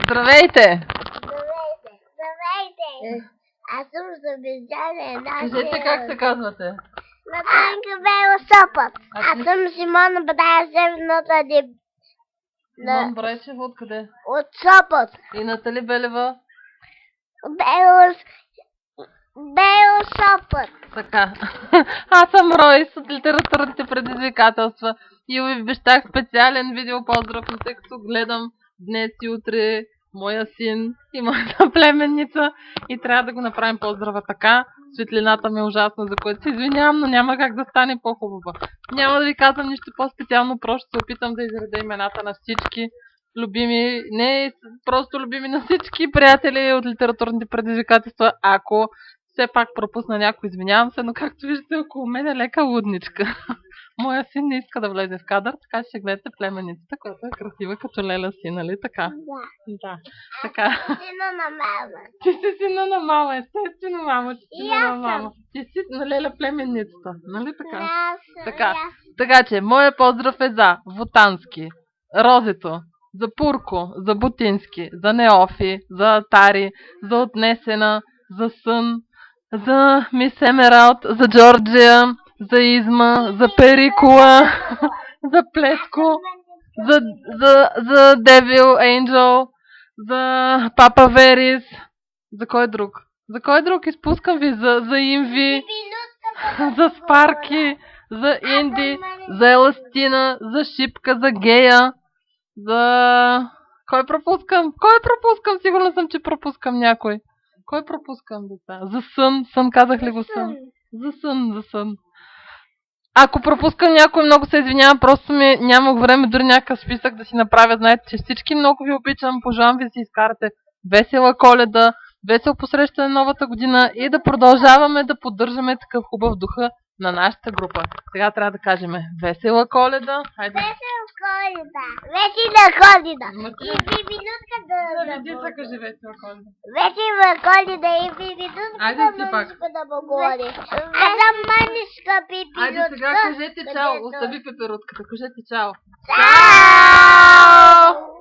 Здравейте! Здравейте! Аз съм Забеждане. Кажете как се казвате. Натанка Бела Сопът. Аз съм Симона Бадая Северната Диб. Симон Брайчев откъде? От Сопът. И Натали Белева? Бела Сопът. Така. Аз съм Ройс от литературните предизвикателства и ви обещах специален видеопоздрав, но тъй като гледам днес и утре моя син и моята племенница и трябва да го направим поздрава така. Светлината ми е ужасна, за което се извинявам, но няма как да стане по-хубаво. Няма да ви казвам нищо по-специално, просто се опитам да изредя имената на всички любими, не просто любими, на всички приятели от литературните предизвикателства. Ако все пак пропусна някой, извинявам се, но както виждате около мен е лека лудничка. Моя син не иска да влезе в кадър, така ще гледате племенницата, която е красива като Леля си, нали така? Да. Така. Сина на мама. Ти си сина на мама, естествено, мамо, ти си сина на мама. съм. Ти си на Леля племенницата, нали така? Да, Така. Така че, моя поздрав е за Вотански, Розето, за Пурко, за Бутински, за Неофи, за Тари, за Отнесена, за Сън, за Мис Емералд, за Джорджия, за Изма, за Перикула, за Плеско, за Девил Енджел, за Папа Верис, за кой друг? За кой друг изпускам ви? За Инви, за Спарки, за Инди, за Еластина, за Шипка, за Гея, за... Кой пропускам? Кой пропускам? Сигурна съм, че пропускам някой. Кой пропускам, деца? За Сън. Сън, казах ли го Сън? За Сън. Ако пропускам някой, много се извинявам, просто нямах време дори някакъв списък да си направя. Знаете, че всички много ви обичам, пожелавам ви да си изкарате весела Коледа, весело посрещане на новата година и да продължаваме да поддържаме такъв хубав духа на нашата група. Сега трябва да кажем весела Коледа. Хайде. Весела Коледа. Весела Коледа. И бибинутка да Деца, кажи весела Коледа. Весела Коледа и бибинутка Айде си пак. да поговори. Аз съм манишка бибинутка. Айде сега кажете чао. Остави пеперутката. Кажете чао. Чао!